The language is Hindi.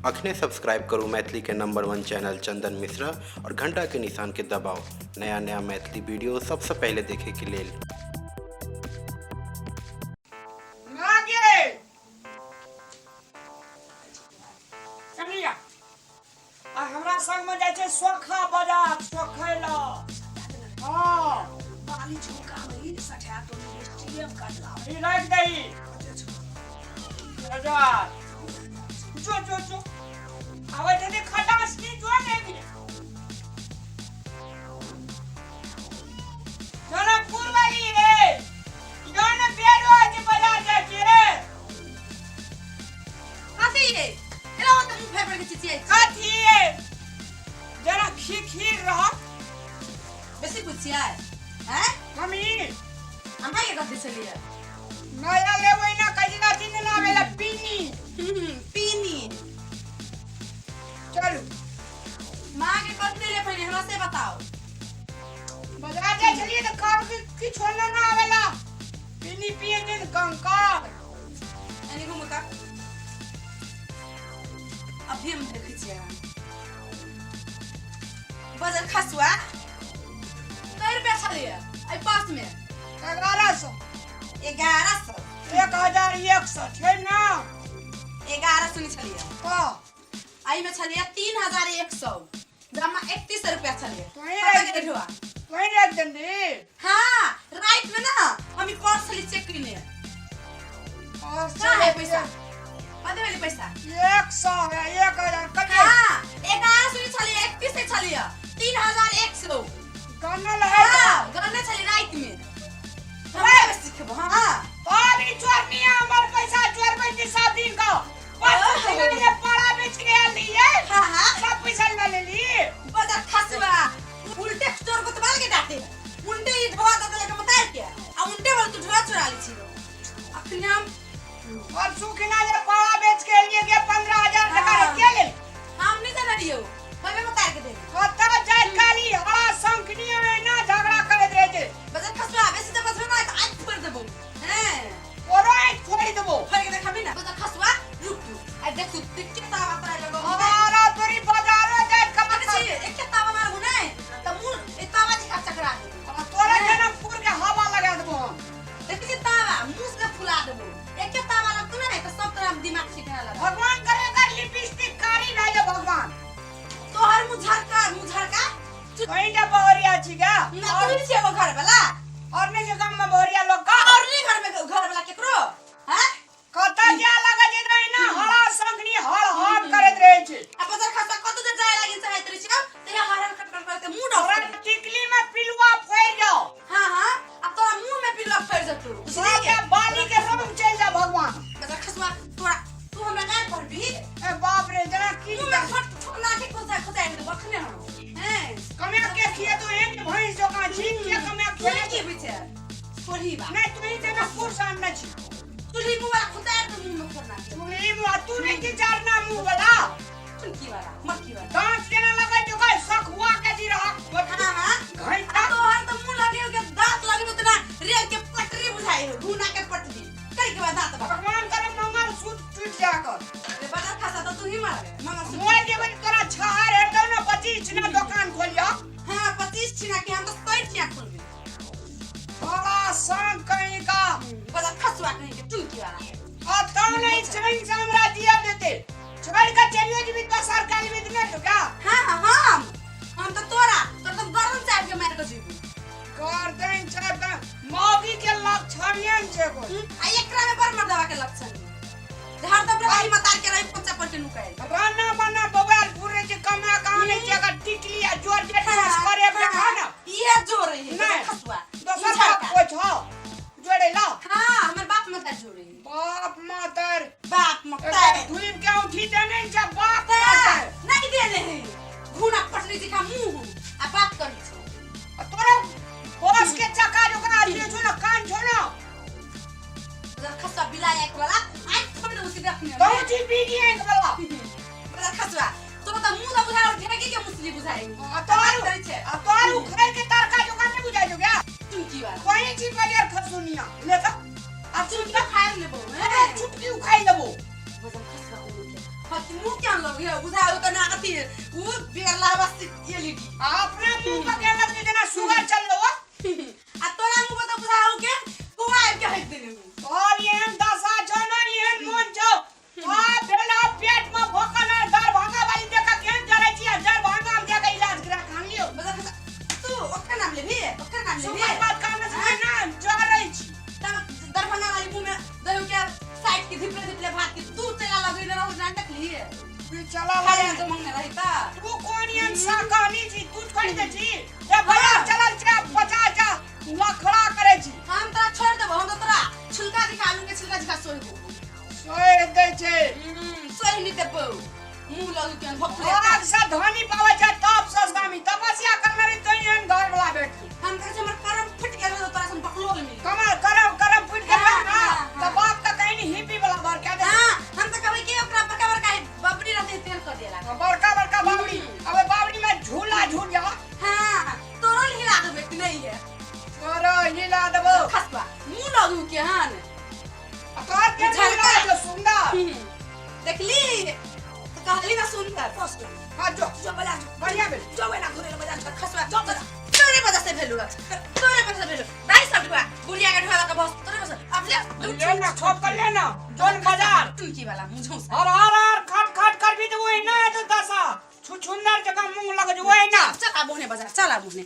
अखने सब्सक्राइब करो मैथिली के नंबर 1 चैनल चंदन मिश्रा और घंटा के निशान के दबाओ नया नया मैथिली वीडियो सबसे पहले देखे के लिए। हमरा संग में जाय छै सोखा बाजार सोखैला। हां बाली झुमका में सठा तो स्टेडियम काटला ई रख दई बाजार जो जो जो आवे थे खटास की जो ने भी जनकपुर वाली रे जोन बेरो के बाजार जाय छै कथी है एला तो मुंह फेर के चिचिया कथी है जरा खीर रह बेसी पुछिया हैं मम्मी हमरा ये कथी चलिए नया लेबै ना कजिना दिन ना आवेला पीनी पीनी चलो मां के कथी ले पहले हमरा से बताओ बाजार जाय छलिए त काम की छोड़ना ना आवेला पीनी पिए दिन कंकार एनी घुम का अभी हम देख छिए बाजार खसुआ कै रुपया चलिए आई पास में 1100 1100 1161 है ना 1100 नहीं चलिए हां आई में चलिए 3100 जमा 31 रुपया चलिए तो ये पता के देखवा वही रख दंडी हां राइट में ना हम ई पर्स ले चेक करने और क्या है पैसा पता वाली पैसा 100 है 1000 कटे हां 1100 नहीं चलिए 31 से चलिए 3100 गन्ना लगा हां गन्ना चलिए राइट में हम सीखबो हां अभी चोरनिया हमर पैसा चोरबै के 7 दिन का पैसा ने पड़ा बेच के आ लिए हां हां सब पैसा ले ली बाजार खसवा उल्टे चोर को तबाल के डाटे उल्टे ही ढवा दे लेके मतार के आ उल्टे वाला तू ढवा चुरा ली छी अखन हम और सुखना ये पड़ा बेच के लिए के 15000 टका के ले हम नहीं जाना दियो हमें मतार के दे कता जाय काली हड़ा संखनी में ना झगड़ा करे दे जे बाजार खसवा बेसी तो बस ना आज फोड़ देबो हैं ओराई छोड़ देबो फोड़ के देखबी ना बाजार खसवा रुक तू आ देख तू टिक तावा तरा लगो हमारा तोरी बाजारो जाय कमत छी एक तावा मार गुनाय त मुर ए तावा जी का चकरा दे तोरे जनकपुर के हवा लगा देबो देख छी तावा मुंह से फुला देबो एक तावा लग तू ना त सब तरह दिमाग सिखा लगा भगवान करे कर लिपस्टिक कारी भेजे भगवान तोहर मुझर का कहीं जा बहरिया छी का ना तू नहीं छेबो घर वाला और ने जे काम में बहरिया लोग का और नहीं घर वाला केकरो हैं कता जा लगा जे नहीं ना हड़ा संखनी हड़ करत रहे छी अब बाजार खसा कत दे जाय लागिन चाहे तरी छी तेरा हरन कट के मुंह और डॉक्टर टिकली में पिलुआ फोड़ जाओ हां हां अब तोरा मुंह में पिलवा फड़ जा तू उसने के बाली के रंग चल जा भगवान बाजार खसवा तोरा तू हमरा गाय पर भी ए बाप रे जना की मुंह में फट ना के खोजा के बखने हम हैं कमे के खिए तो एक भैंस जो का छी के कमे खेले खेले के बिचे थोड़ी बा नहीं तू ही जना पुरसान न छी तू ही मुंह वाला खुदा तो मुंह में फोड़ना तू ही मुआ तू नहीं की चारना मुंह वाला चुनकी वाला मक्की वाला दांत के ना लगा जो का सखुआ के जी रहा हां हां घंटा तो हर तो मुंह लगे के दांत लगे उतना रेल के पटरी बुझाई हो घुना के पटरी कई के बाद दांत बा भगवान करे मंगल सूत्र टूट जाकर रे बाजार खसा तो तू ही मारे मगर मोबाइल के बन करा छहार है दोनों 25 छिना दुकान खोलियो हां 25 छिना के हम तो 60 छिया खोल दे बड़ा संग कहीं का बाजार खसवा कहीं के चुनकी वाला और तो नहीं चैन साम्राज्य देते छोड़ का चलियो जी भी तो सरकारी बिजनेस तो क्या हां हां हम तो तोरा तो गरम चाय के मार के जीबू कर दें छत मौगी के लक्षणियन छे को आ एकरा में पर मर्दवा के लक्षण हर दम रही मतार के रही पच्चा पर के नुकाए राना बना बवाल पूरे जे कमा कहानी जगह टिकली आ जोर जे टॉस करे पे खाना ये जोर है नहीं खसवा दोसर बात कुछ हो जोड़े ला हां हमर बाप मत जोर है बाप मातर बाप मत धुइब के उठी देने छे बाप मातर नहीं देले है घुना पटरी दिखा मुंह आ बात करी छो तोरा बस के चक्का जो का आदमी छो ना कान छो ना जब खसवा बिलाय एक वाला आई थोड़ उसी देखने तो जी पीगी एक वाला बड़ा खसवा तो मुंह दा बुझा और ढेकी के मुसली बुझाई तोरू करी छे तोरू खरे के तरका जो का नहीं बुझाई जो क्या चुनकी वाला कोई चीज बगैर खसुनिया ले तो आ चुनकी खाए लेबो चुटकी उखाई देबो वजन खसवा हत्ती मुंह क्या लग गया बुझाओ तो ना आती है वो बेरला बस ये लीटी अपने मुंह पर के लग जना सुगर चल लो आ तोरा मुंह पर तो बुझाओ के तू आए के हट देने और ये दशा जन ये मन जाओ आ बेला पेट में भोकन है दर भांगा वाली देखा केन जरे छी दर भांगा हम देखा इलाज करा खान लियो तू ओकर नाम ले भी ओकर नाम ले भी सुपर बात काम से ना जा रही छी तब दरभंगा वाली मुंह में दही के साइड की धिपले धिपले भात की तू चला लगे ना रोज नाटक लिए चला खाली वाला तो मंगने रही ता तू कोनियन सा कहनी छी तू छोड़ दे छी ए भैया चलल छे 50 जा लखड़ा करे छी हम तोरा छोड़ देबो हम तो तोरा छिलका दिखा लूंगे छिलका दिखा सोई सोए दे छे सोई नहीं देबो मुंह लगू के भोकले आज से धनी पावे छे तब ससगामी तपस्या करने रे तो इन घर वाला बेटी हम कहे हमर करम फट गेल तो तोरा से पकलो मिली कमर करम फुट के ना तो बाप का कहीं नहीं हिप्पी वाला बार क्या दे हां हम तो कहबै कि ओकरा बड़का बड़का बबड़ी रहते तेल कर देला बड़का बावड़ी अबे बावड़ी में झूला झूल जा हां तोरो हिला दे बेटी नहीं है तोरो हिला देबो खसबा मुंह लगू के हां अकार के झूला जो सुंदर देखली तो कहली ना सुंदर फर्स्ट हां जो बजा बढ़िया बेल जो बना घुरे बजा खसबा जो बजा तोरे वजह से भेलू तोरे वजह से भेलू दाई सब दुआ गुड़िया के ढोला का बस तोरे वजह अब ले ना छोप कर लेना जोन बाजार तुमकी वाला मुझो हर खट कर भी तो वही ना है तो दशा छुछुंदर जगह मुंह लग जो वही ना चला बोने बाजार चला बोने